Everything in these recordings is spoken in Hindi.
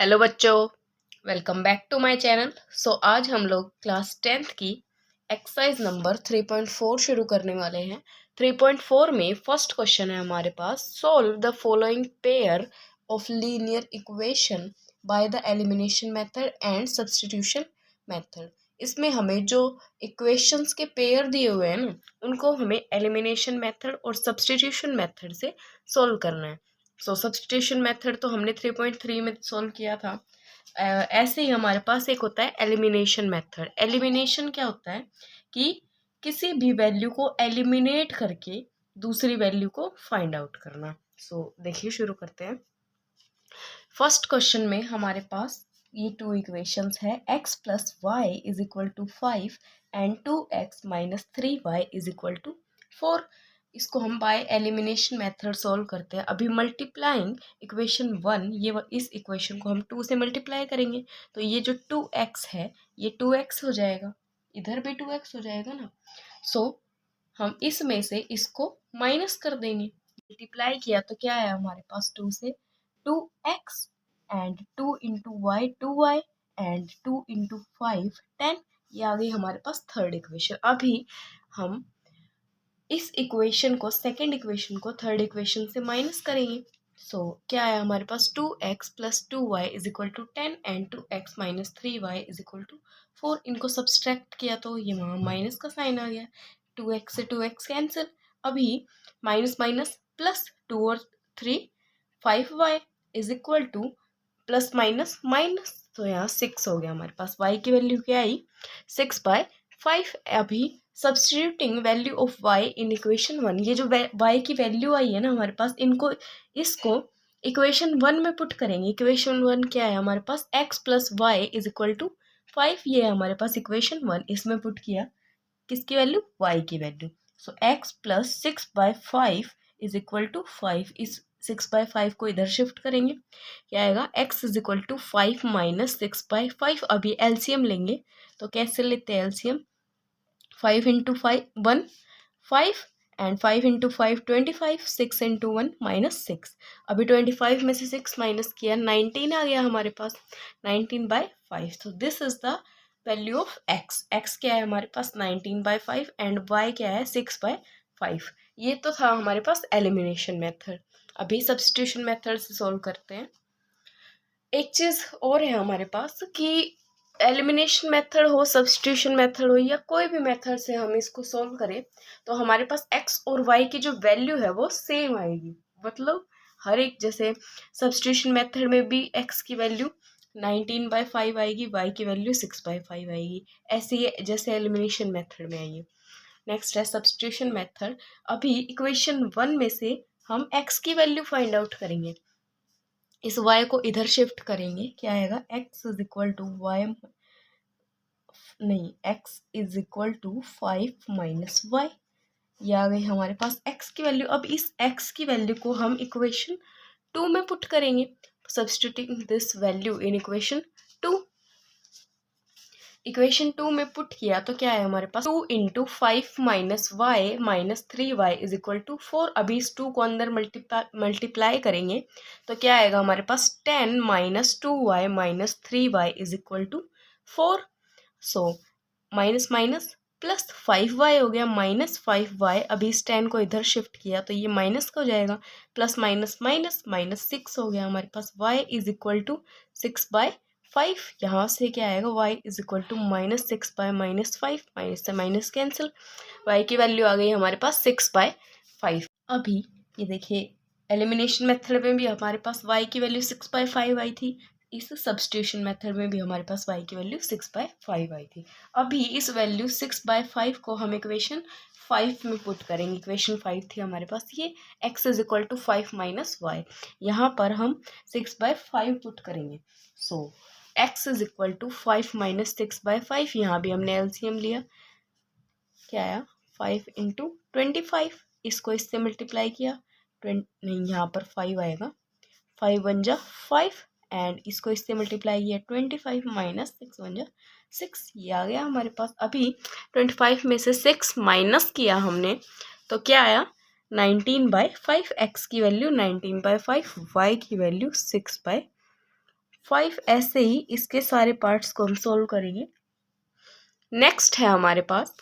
हेलो बच्चों, welcome back to my channel. आज हम लोग क्लास 10th की एक्सरसाइज नंबर 3.4 शुरू करने वाले हैं। 3.4 में फर्स्ट क्वेश्चन है हमारे पास, solve the following pair of linear equation by the elimination method and substitution method. इसमें हमें जो इक्वेशंस के पेयर दिए हुए हैं ना, उनको हमें एलिमिनेशन मेथड और सब्स्टिट्यूशन मेथड से सॉल्व करना है। सब्स्टिट्यूशन मेथड तो हमने 3.3 में सॉल्व किया था। ऐसे ही हमारे पास एक होता है एलिमिनेशन मेथड। एलिमिनेशन क्या होता है कि किसी भी वैल्यू को एलिमिनेट करके दूसरी वैल्यू को फाइंड आउट करना। देखिए शुरू करते हैं। फर्स्ट क्वेश्चन में हमारे पास ये टू इक्वेशंस है, x plus Y is equal to 5 and 2x minus 3y is equal to 4। इसको हम बाय एलिमिनेशन मेथड सॉल्व करते हैं। अभी मल्टीप्लाइंग इक्वेशन 1, इस इक्वेशन को हम 2 से मल्टीप्लाई करेंगे तो ये जो 2x है ये 2x हो जाएगा, इधर भी 2x हो जाएगा ना। हम इसमें से इसको माइनस कर देंगे। मल्टीप्लाई किया तो क्या है हमारे पास 2 से 2x and 2 into Y 2y and 2 into 5 10। ये आ गई हमारे पास थर्ड इक्वेशन। अभी हम इस इक्वेशन को, सेकेंड इक्वेशन को थर्ड इक्वेशन से माइनस करेंगे। क्या है हमारे पास 2x plus 2y is equal to 10 and 2x minus 3y is equal to 4। इनको सब्सट्रैक्ट किया तो ये वहाँ माइनस का साइन आ गया, 2x से 2x कैंसिल। अभी माइनस माइनस प्लस 2 और 3 5y is equal two plus minus minus, तो यहाँ 6 हो गया हमारे पास। y की वैल्यू क्या आई 6/5। अभी substituting value of y in equation 1, ये जो y की वैल्यू आई है ना हमारे पास, इसको इक्वेशन 1 में पुट करेंगे। इक्वेशन 1 क्या है हमारे पास, x plus Y is equal to 5। ये है हमारे पास इक्वेशन 1। इसमें पुट किया किसकी वैल्यू, y की value. x plus 6/5 is equal to 5। इस 6/5 को इधर शिफ्ट करेंगे, क्या आएगा x is equal to 5 minus 6/5। अभी एलसीएम लेंगे तो कैसे लेते हैं LCM, 5 into 5 1 5 and 5 into 5 25, 6 into 1 minus 6। अभी 25 में से 6 माइनस किया 19 आ गया हमारे पास, 19/5। तो this is the value of x। x क्या है हमारे पास 19/5 एंड y क्या है 6/5। ये तो था हमारे पास एलिमिनेशन मेथड। अभी सब्स्टिट्यूशन मेथड से सॉल्व करते हैं। एक चीज़ और है हमारे पास कि एलिमिनेशन मेथड हो, सब्स्टिट्यूशन मेथड हो, या कोई भी मेथड से हम इसको सॉल्व करें तो हमारे पास x और y की जो वैल्यू है वो सेम आएगी। मतलब हर एक, जैसे सब्स्टिट्यूशन मेथड में भी x की वैल्यू 19/5 आएगी, y की वैल्यू 6/5 आएगी, ऐसे ही जैसे एलिमिनेशन मेथड में आएगी। नेक्स्ट है सब्स्टिट्यूशन मेथड। अभी इक्वेशन 1 में से हम x की वैल्यू फाइंड आउट करेंगे। इस y को इधर शिफ्ट करेंगे, क्या आएगा x is equal to Y, नहीं x is equal to 5 minus Y. ये आ गई हमारे पास x की वैल्यू। अब इस x की वैल्यू को हम इक्वेशन 2 में पुट करेंगे, substituting this value in equation 2। Equation 2 में पुट किया तो क्या है हमारे पास 2 into 5 minus Y minus 3y is equal to 4। अभी इस 2 को अंदर मल्टीप्लाई करेंगे तो क्या आएगा हमारे पास 10 minus 2y minus 3y is equal to 4। Minus minus plus 5y हो गया माइनस 5y। अभी इस 10 को इधर शिफ्ट किया तो ये माइनस का हो जाएगा, प्लस माइनस माइनस माइनस 6 हो गया हमारे पास। y is equal to 6/5। यहाँ से क्या आएगा y is equal to minus 6/-5, minus से माइनस कैंसिल, y की वैल्यू आ गई हमारे पास 6/5। अभी ये देखिए एलिमिनेशन मेथड में भी हमारे पास y की वैल्यू 6/5 आई थी, इस सब्स्टिट्यूशन मेथड में भी हमारे पास y की वैल्यू 6/5 आई थी। अभी इस वैल्यू 6/5 को हम इक्वेशन 5 में पुट करेंगे। इक्वेशन 5 थी हमारे पास ये, x is equal to 5 minus Y. यहाँ पर हम 6/5 पुट करेंगे। x is equal to 5 minus 6/5। यहाँ भी हमने एलसीएम लिया, क्या आया 5 इंटू 25। इसको इससे मल्टीप्लाई किया, नहीं यहाँ पर 5 आएगा, 5 1 जा 5 एंड इसको इससे मल्टीप्लाई किया 25 माइनस 6 1 जा 6। ये आ गया हमारे पास। अभी 25 में से 6 माइनस किया हमने तो क्या आया 19/5। x की वैल्यू 19/5, y की वैल्यू 6/5। 5 ऐसे ही इसके सारे पार्ट्स को हम सॉल्व करेंगे। नेक्स्ट है हमारे पास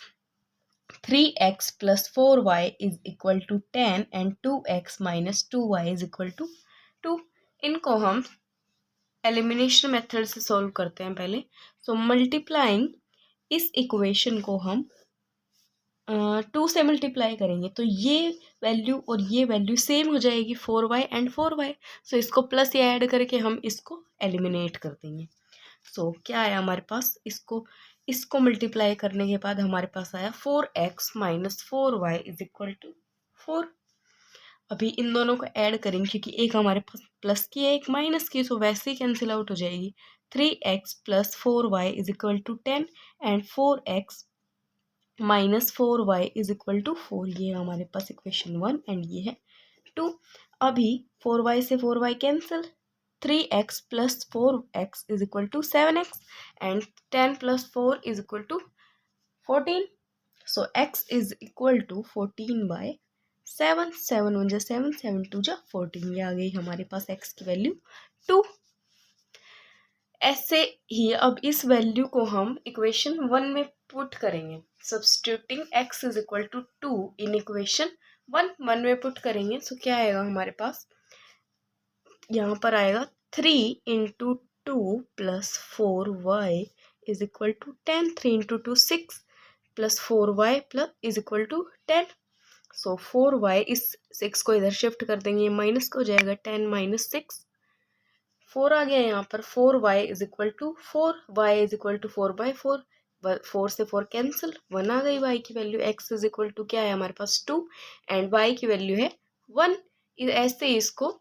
3x + 4y is equal to 10 and 2x - 2y is equal to 2। इनको हम एलिमिनेशन मेथड से सॉल्व करते हैं पहले। सो मल्टीप्लाइंग इस इक्वेशन को हम 2 से मल्टीप्लाई करेंगे तो ये वैल्यू और ये वैल्यू सेम हो जाएगी 4y एंड 4y। सो इसको प्लस या ऐड करके हम इसको एलिमिनेट कर देंगे। सो क्या आया हमारे पास, इसको मल्टीप्लाई करने के बाद हमारे पास आया 4x - 4y is equal to 4। अभी इन दोनों को ऐड करेंगे क्योंकि एक हमारे पास प्लस की है एक माइनस की, सो वैसे ही कैंसिल आउट हो जाएगी। 3x + 4y is equal to 10 and 4x - 4y is equal to 4। ये है हमारे पास इक्वेशन 1 एंड ये है 2। अभी 4y से 4y cancel, 3x + 4x is equal to 7x and 10 + 4 is equal to 14। So x is equal to 14/7। 7 1 = 7, 7 2 = 14। ये आ गई हमारे पास x की वैल्यू 2। ऐसे ही अब इस वैल्यू को हम इक्वेशन 1 में पुट करेंगे। Substituting x is equal to 2 in equation 1 में पुट करेंगे। सो क्या आएगा हमारे पास, यहाँ पर आएगा 3 × 2 + 4y is equal to 10। 3 × 2 6 + 4y is equal to 10। So 4y, इस 6 को इधर शिफ्ट कर देंगे, माइनस को हो जाएगा 10 - 6, 4 आ गया यहाँ पर। 4y is equal to 4, y is equal to 4/4, 4 से 4 कैंसिल, 1 आ गई y की value. x is equal to क्या है हमारे पास 2 एंड y की वैल्यू है 1। ऐसे ही इसको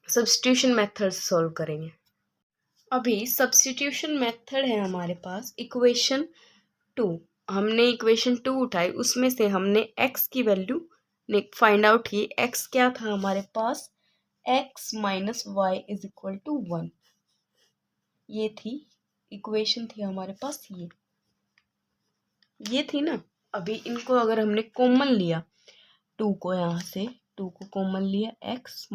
सब्स्टिट्यूशन मेथड से सॉल्व करेंगे। अभी सब्स्टिट्यूशन मेथड है हमारे पास इक्वेशन 2। हमने इक्वेशन 2 उठाई, उसमें से हमने x की वैल्यू फाइंड आउट की। x क्या था हमारे पास, x - y is equal to 1। ये थी इक्वेशन, थी हमारे पास ये थी ना। अभी इनको अगर हमने कॉमन लिया, 2 को यहाँ से 2 को कॉमन लिया, x -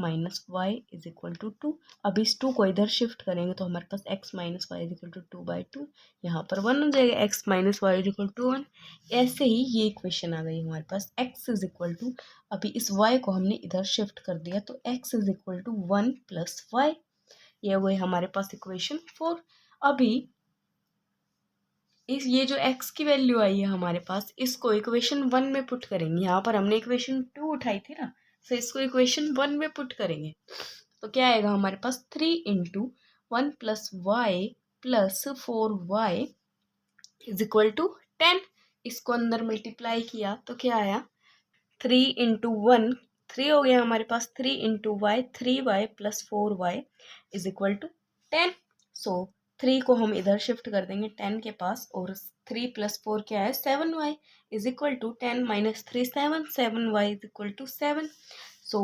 y is equal to 2। अब इस 2 को इधर शिफ्ट करेंगे तो हमारे पास x - y is equal to 2/2, यहाँ पर 1 हो जाएगा। x - y is equal to 1। ऐसे ही ये इक्वेशन आ गई हमारे पास। x इज इक्वल टू, अभी इस y को हमने इधर शिफ्ट कर दिया तो x is equal to 1 + y। ये हो गई हमारे पास इक्वेशन 4। अभी ये जो x की वैल्यू आई है हमारे पास, इसको इक्वेशन 1 में पुट करेंगे। यहाँ पर हमने इक्वेशन 2 उठाई थी ना, तो इसको इक्वेशन 1 में पुट करेंगे तो क्या आएगा हमारे पास, 3 × 1 + y + 4y is equal to 10। इसको अंदर मल्टीप्लाई किया तो क्या आया, 3 × 1 3 हो गया हमारे पास, 3 × y 3y + 4y is equal to 10। So 3 को हम इधर शिफ्ट कर देंगे 10 के पास, और 3 + 4 क्या है, 7y is equal to 10 - 3 7, 7y is equal to 7। So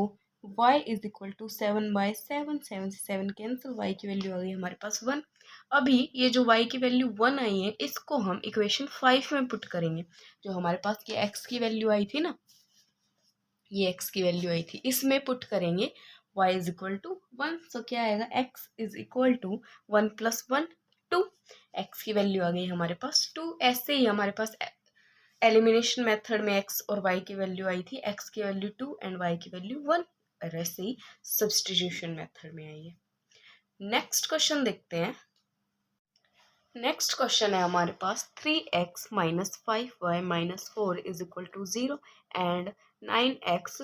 y is equal to 7/7, 7 से 7 कैंसिल, y की वैल्यू आ गई हमारे पास 1। अभी ये जो y की वैल्यू 1 आई है, इसको हम इक्वेशन 5 में पुट करेंगे। जो हमारे पास ये x की वैल्यू आई थी ना, ये x की वैल्यू आई थी, इसमें पुट करेंगे y is equal to 1। So क्या आएगा, x is equal to 1 + 1 2। x की वैल्यू आ गई हमारे पास 2। ऐसे ही हमारे पास एलिमिनेशन मेथड में x और y की वैल्यू आई थी, x की वैल्यू 2 एंड y की वैल्यू 1, और ऐसे ही सब्स्टिट्यूशन मेथड में आई है। नेक्स्ट क्वेश्चन देखते हैं। नेक्स्ट क्वेश्चन है हमारे पास 3x - 5y - 4 is equal to 0 and 9x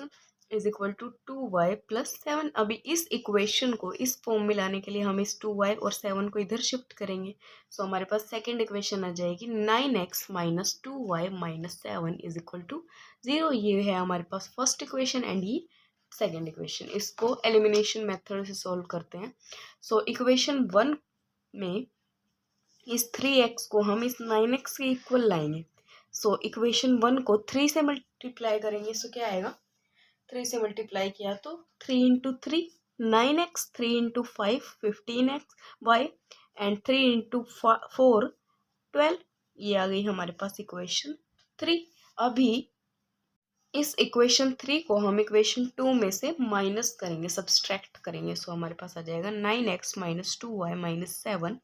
is equal to 2y + 7। अभी इस इक्वेशन को इस फॉर्म में लाने के लिए हम इस 2y और 7 को इधर शिफ्ट करेंगे। सो हमारे पास सेकेंड इक्वेशन आ जाएगी 9x - 2y - 7 is equal to 0। ये है हमारे पास फर्स्ट इक्वेशन एंड ये सेकेंड इक्वेशन। इसको एलिमिनेशन मेथड से सॉल्व करते हैं। सो इक्वेशन 1 में इस 3x को हम इस 9x के इक्वल लाएंगे। सो इक्वेशन 1 को 3 से मल्टीप्लाई करेंगे। सो क्या आएगा, 3 से मल्टीप्लाई किया तो 3 × 3 9x, 3 × 5 15y एंड 3 × 4 12। ये आ गई हमारे पास इक्वेशन 3। अभी इस इक्वेशन 3 को हम इक्वेशन 2 में से माइनस करेंगे, सब्सट्रैक्ट करेंगे। सो हमारे पास आ जाएगा 9x minus 2y minus 7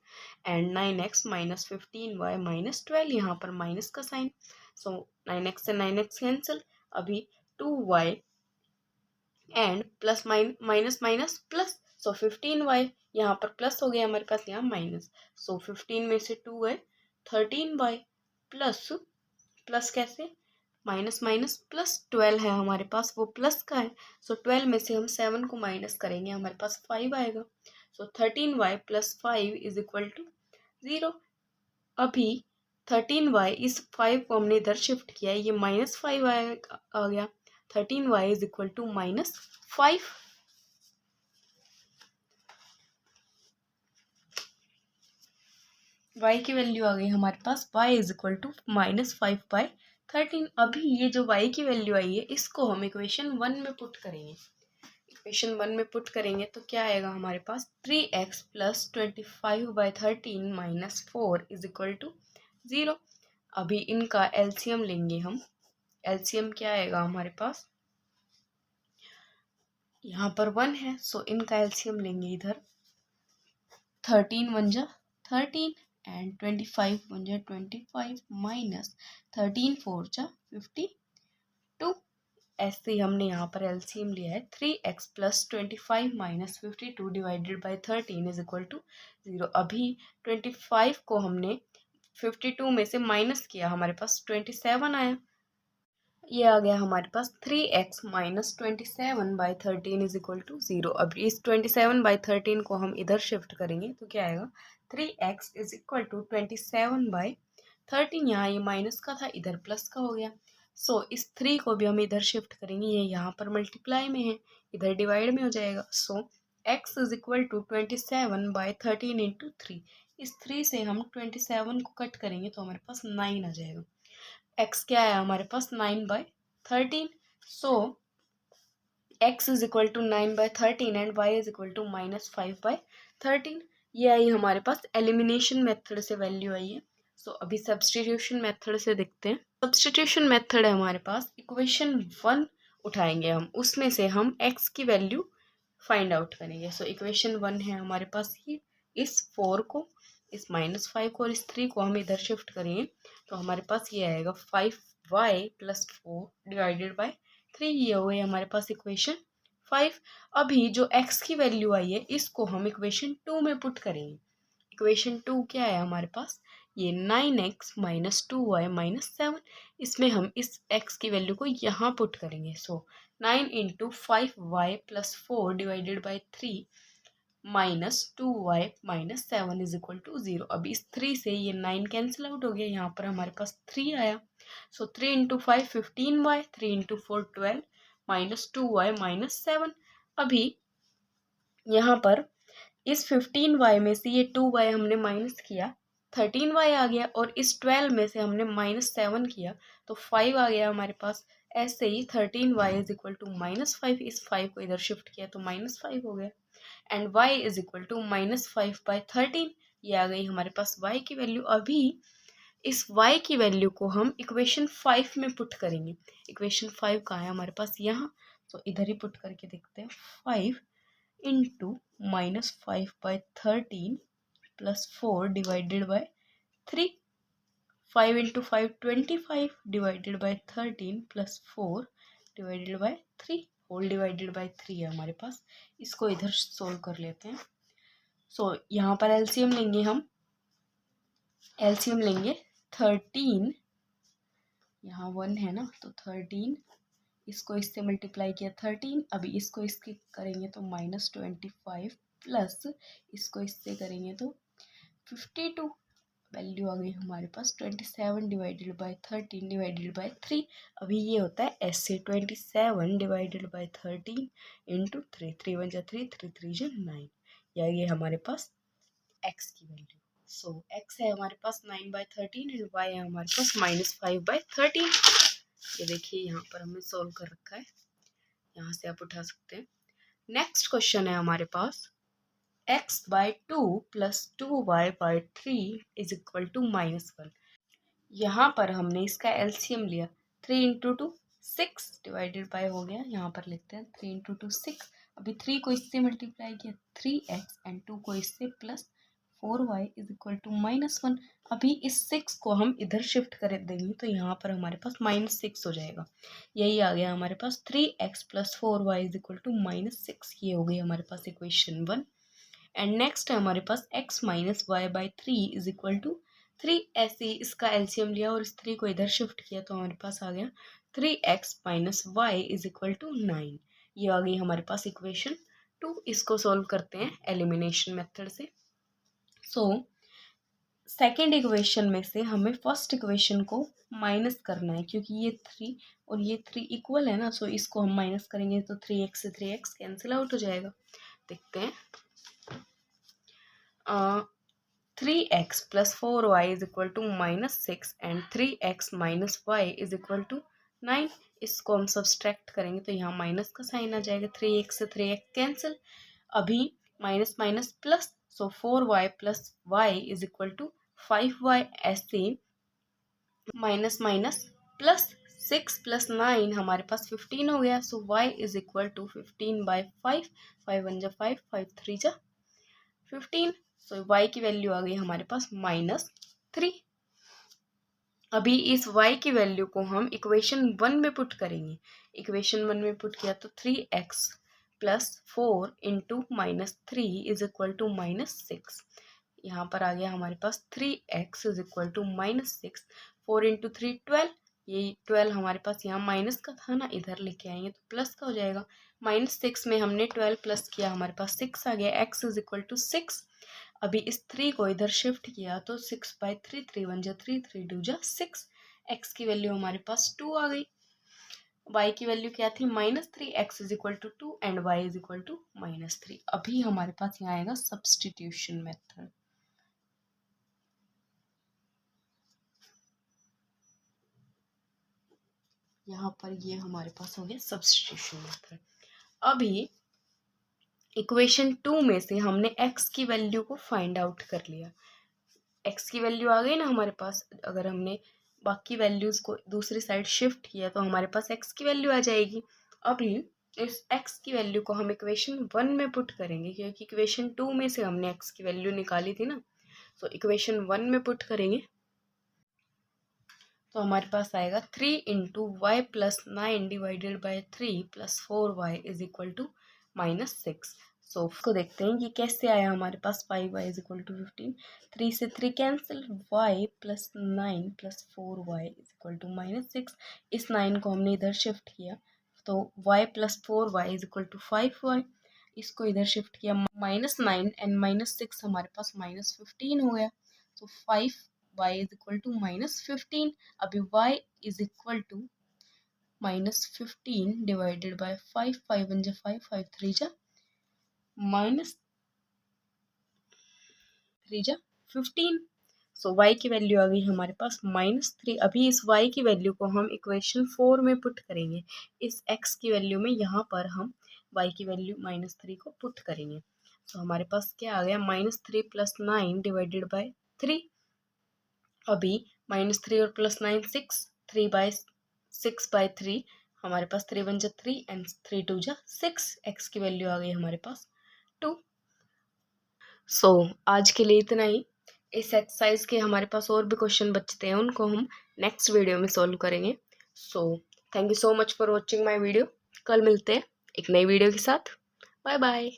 and 9x minus 15y minus 12, यहाँ पर माइनस का साइन। सो 9x से 9x कैंसिल, अभी 2y and plus minus minus plus, so 15y, यहाँ पर प्लस हो गया हमारे पास, यहाँ माइनस। सो 15 में से 2 गए, 13y प्लस, प्लस कैसे, माइनस माइनस प्लस, 12 है हमारे पास, वो प्लस का है। सो 12 में से हम 7 को माइनस करेंगे, हमारे पास 5 आएगा। So 13y plus 5 is equal to 0। अभी 13y, इस 5 को हमने इधर शिफ्ट किया है, ये माइनस 5 आ गया। 13y is equal to minus 5। y की वैल्यू आ गई हमारे पास, y इज इक्वल टू -5/13। अभी ये जो y की वैल्यू आई है, इसको हम इक्वेशन 1 में पुट करेंगे। इक्वेशन 1 में पुट करेंगे तो क्या आएगा हमारे पास, 3x plus 25/13 minus 4 is equal to 0। अभी इनका एलसीएम लेंगे हम। एलसीएम क्या आएगा हमारे पास, यहाँ पर 1 है, सो इनका एलसीएम लेंगे इधर। 13 1 जा 13 एंड 25 1 जा 25 माइनस 13 4 जा 52। ऐसे ही हमने यहाँ पर एलसीएम लिया है। 3x plus 25 minus 52 divided by 13 is equal to 0। अभी 25 को हमने 52 में से माइनस किया, हमारे पास 27 आया। ये आ गया हमारे पास 3x minus 27/13 is equal to 0। अब इस 27/13 को हम इधर शिफ्ट करेंगे तो क्या आएगा, 3x इज इक्वल टू 27/13। यहाँ ये माइनस का था, इधर प्लस का हो गया। सो इस 3 को भी हम इधर शिफ्ट करेंगे, ये यहाँ पर मल्टीप्लाई में है, इधर डिवाइड में हो जाएगा। So x is equal to 27/13 into 3। इस 3 से हम 27 को कट करेंगे तो हमारे पास 9 आ जाएगा। x क्या है हमारे पास, 9/13। So x is equal to 9/13 and y is equal to -5/13। ये आई हमारे पास, एलिमिनेशन मेथड से वैल्यू आई है। सो अभी सब्सटीट्यूशन मेथड से देखते हैं। सब्सटीट्यूशन मेथड है हमारे पास, इक्वेशन 1 उठाएंगे हम, उसमें से हम x की वैल्यू फाइंड आउट करेंगे। सो इक्वेशन 1 है हमारे पास ये, इस 4 को, इस -5 को और इस 3 को हम इधर शिफ्ट करेंगे तो हमारे पास ये आएगा 5y प्लस 4 डिवाइडेड बाय 3। ये हो गई हमारे पास इक्वेशन 5। अभी जो x की वैल्यू आई है, इसको हम इक्वेशन 2 में पुट करेंगे। इक्वेशन 2 क्या है हमारे पास, ये 9x माइनस 2y माइनस 7। इसमें हम इस x की वैल्यू को यहाँ पुट करेंगे। So 9 into 5y plus 4 divided by 3 minus 2y minus 7 is equal to 0। अब इस 3 से ये 9 कैंसिल आउट हो गया, यहाँ पर हमारे पास 3 आया। सो 3 into 5 15y, 3 into 4 12 minus 2y minus 7। अभी यहाँ पर इस 15y में से ये 2y हमने माइनस किया, 13y आ गया, और इस 12 में से हमने -7 किया तो 5 आ गया हमारे पास। ऐसे ही 13y इज इक्वल टू -5, इस 5 को इधर शिफ्ट किया तो -5 हो गया। And y is equal to -5/13। ये आ गई हमारे पास y की वैल्यू। अभी इस y की वैल्यू को हम इक्वेशन 5 में पुट करेंगे। इक्वेशन 5 कहाँ है हमारे पास, यहाँ, तो इधर ही पुट करके देखते हैं। 5 into -5/13 plus 4 divided by 3। 5 into 5 25 divided by 13 plus 4 divided by 3 whole divided by 3 है हमारे पास। इसको इधर सोल्व कर लेते हैं। सो यहाँ पर एलसीएम लेंगे हम, एलसीएम लेंगे 13, यहाँ 1 है ना, तो 13, इसको इससे मल्टीप्लाई किया 13, अभी इसको इसके करेंगे तो -25 प्लस इसको इससे करेंगे तो 52। वैल्यू आ गई हमारे पास 27 डिवाइडेड बाय 13 डिवाइडेड बाय 3। अभी ये होता है ऐसे, 27 डिवाइडेड बाय 13 इंटू 3, 3 1 जा 3, 3 3 जा 9। या ये हमारे पास x की वैल्यू। सो x है हमारे पास 9/13 एंड y है हमारे पास -5/13। ये देखिए यहाँ पर हमने सोल्व कर रखा है, यहाँ से आप उठा सकते हैं। नेक्स्ट क्वेश्चन है हमारे पास, x/2 plus 2y/3 is equal to -1। यहाँ पर हमने इसका एलसीएम लिया, 3 इंटू 2 6 डिवाइडेड बाय हो गया, यहाँ पर लिखते हैं 3 इंटू 2 6। अभी 3 को इससे मल्टीप्लाई किया 3x एंड 2 को इससे plus 4y is equal to -1। अभी इस 6 को हम इधर शिफ्ट कर देंगे तो यहाँ पर हमारे पास -6 हो जाएगा। यही आ गया हमारे पास 3x plus 4y is equal to -6। ये हो गई हमारे पास इक्वेशन 1। एंड नेक्स्ट है हमारे पास x minus Y by 3 is equal to 3। ऐसे इसका एलसीएम लिया और इस 3 को इधर शिफ्ट किया तो हमारे पास आ गया 3x minus Y is equal to 9। ये आ गई हमारे पास इक्वेशन 2। इसको सॉल्व करते हैं एलिमिनेशन मेथड से। सो सेकेंड इक्वेशन में से हमें फर्स्ट इक्वेशन को माइनस करना है, क्योंकि ये 3 और ये 3 इक्वल है ना। सो इसको हम माइनस करेंगे तो 3x से 3x कैंसिल आउट हो जाएगा। देखते हैं 3x plus 4y is equal to -6 and 3x minus Y is equal to 9। इसको हम सब्सट्रैक्ट करेंगे तो यहाँ माइनस का साइन आ जाएगा, 3x से 3x कैंसिल। अभी minus minus plus, so 4y plus Y is equal to 5y। ऐसे माइनस माइनस प्लस 6 प्लस 9 हमारे पास 15 हो गया। सो y इज इक्वल टू 15/5। 5 1 जा 5, 5 3 जा 15। सो y की वैल्यू आ गई हमारे पास -3। अभी इस y की वैल्यू को हम इक्वेशन 1 में पुट करेंगे। इक्वेशन 1 में पुट किया तो 3x plus 4 into -3 is equal to -6। यहाँ पर आ गया हमारे पास 3x is equal to -6। 4 into 3 12। ये 12 हमारे पास यहाँ माइनस का था ना, इधर लेके आएंगे तो प्लस का हो जाएगा। -6 में हमने 12 प्लस किया, हमारे पास 6 आ गया। x is equal to 6। अभी इस 3 को इधर शिफ्ट किया तो 6/3, 3 1 जा 3, 3 2 जा 6। x की वैल्यू हमारे पास 2 आ गई। y की वैल्यू क्या थी -3। x is equal to 2 and y is equal to -3। अभी हमारे पास यहाँ आएगा सब्सटीट्यूशन मेथड। यहाँ पर ये हमारे पास हो गया सब्सटीट्यूशन मेथड। अभी इक्वेशन 2 में से हमने x की वैल्यू को फाइंड आउट कर लिया। x की वैल्यू आ गई ना हमारे पास। अगर हमने बाकी वैल्यूज को दूसरी साइड शिफ्ट किया तो हमारे पास x की वैल्यू आ जाएगी। अभी इस x की वैल्यू को हम इक्वेशन 1 में पुट करेंगे, क्योंकि इक्वेशन 2 में से हमने x की वैल्यू निकाली थी ना। तो इक्वेशन 1 में पुट करेंगे तो हमारे पास आएगा 3 into y plus 9 divided by 3 plus 4y is equal to -6। So इसको देखते हैं कि कैसे आया हमारे पास 5y इज इक्वल टू 15। 3 से 3 cancel, y plus 9 plus 4y is equal to -6। इस 9 को हमने इधर शिफ्ट किया तो y plus 4y is equal to 5y। इसको इधर शिफ्ट किया, -9 एंड -6 हमारे पास -15 हो गया। तो 5y इज इक्वल टू -15। अभी y is equal to -15 divided by 5। 5 1 जा 5, 5 3 जा -15। सो y की वैल्यू आ गई हमारे पास -3। अभी इस y की वैल्यू को हम इक्वेशन 4 में पुट करेंगे। इस x की वैल्यू में यहाँ पर हम y की वैल्यू -3 को पुट करेंगे। तो हमारे पास क्या आ गया -3 प्लस 9 डिवाइडेड बाय 3। अभी -3 और +9 6, 6/3 हमारे पास 3 1 जा 3 एंड 3 2 जा 6। x की वैल्यू आ गई हमारे पास 2। सो आज के लिए इतना ही। इस एक्सरसाइज के हमारे पास और भी क्वेश्चन बचते हैं, उनको हम नेक्स्ट वीडियो में सॉल्व करेंगे। So thank you so much for watching my video. कल मिलते हैं एक नई वीडियो के साथ। Bye bye.